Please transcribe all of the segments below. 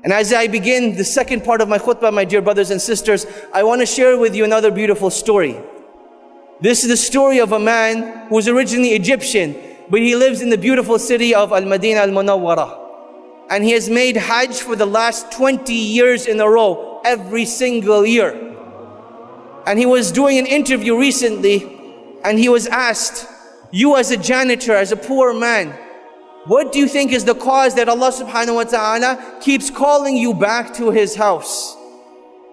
And as I begin the second part of my khutbah, my dear brothers and sisters, I want to share with you another beautiful story. This is the story of a man who was originally Egyptian, but he lives in the beautiful city of Al-Madinah Al-Munawwarah. And he has made Hajj for the last 20 years in a row, every single year. And he was doing an interview recently, and he was asked, you as a janitor, as a poor man, what do you think is the cause that Allah subhanahu wa ta'ala keeps calling you back to His house?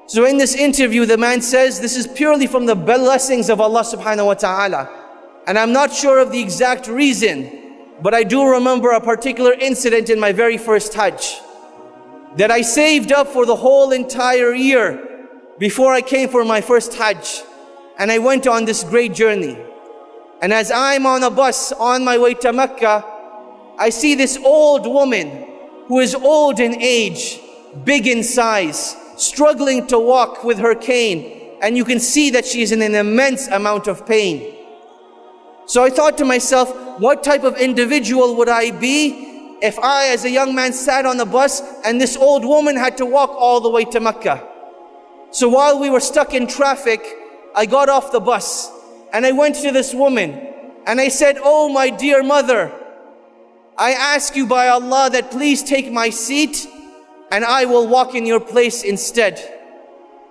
So in this interview, the man says, this is purely from the blessings of Allah subhanahu wa ta'ala. And I'm not sure of the exact reason, but I do remember a particular incident in my very first Hajj that I saved up for the whole entire year before I came for my first Hajj. And I went on this great journey. And as I'm on a bus on my way to Mecca, I see this old woman who is old in age, big in size, struggling to walk with her cane. And you can see that she is in an immense amount of pain. So I thought to myself, what type of individual would I be if I, as a young man, sat on the bus and this old woman had to walk all the way to Mecca? So while we were stuck in traffic, I got off the bus and I went to this woman and I said, oh my dear mother, I ask you by Allah that please take my seat and I will walk in your place instead.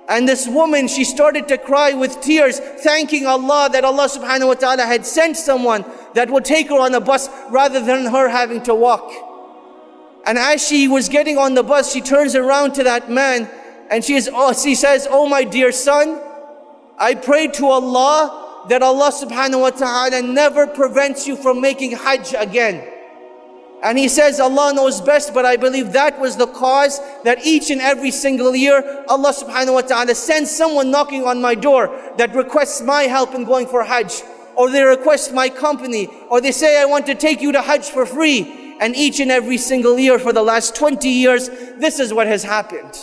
And this woman, she started to cry with tears, thanking Allah that Allah subhanahu wa ta'ala had sent someone that would take her on a bus rather than her having to walk. And as she was getting on the bus, she turns around to that man and she says, oh my dear son, I pray to Allah that Allah subhanahu wa ta'ala never prevents you from making Hajj again. And he says, Allah knows best, but I believe that was the cause that each and every single year, Allah subhanahu wa ta'ala sends someone knocking on my door that requests my help in going for Hajj. Or they request my company, or they say, I want to take you to Hajj for free. And each and every single year for the last 20 years, this is what has happened.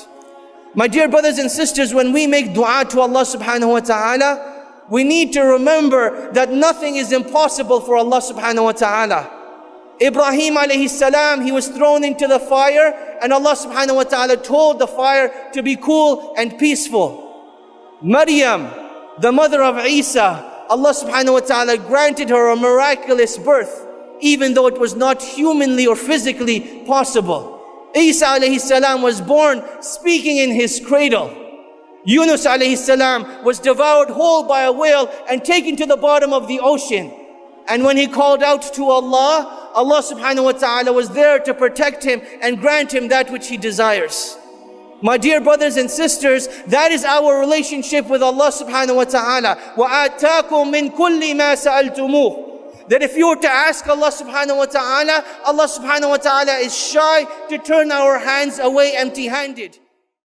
My dear brothers and sisters, when we make dua to Allah subhanahu wa ta'ala, we need to remember that nothing is impossible for Allah subhanahu wa ta'ala. Ibrahim alayhi salam, he was thrown into the fire and Allah subhanahu wa ta'ala told the fire to be cool and peaceful. Maryam, the mother of Isa, Allah subhanahu wa ta'ala granted her a miraculous birth, even though it was not humanly or physically possible. Isa alayhi salam was born speaking in his cradle. Yunus alayhi salam was devoured whole by a whale and taken to the bottom of the ocean. And when he called out to Allah, Allah subhanahu wa ta'ala was there to protect him and grant him that which he desires. My dear brothers and sisters, that is our relationship with Allah subhanahu wa ta'ala. وَآتَاكُم مِّن كُلِّ مَا سَأَلْتُمُوهُ. That if you were to ask Allah subhanahu wa ta'ala, Allah subhanahu wa ta'ala is shy to turn our hands away empty-handed.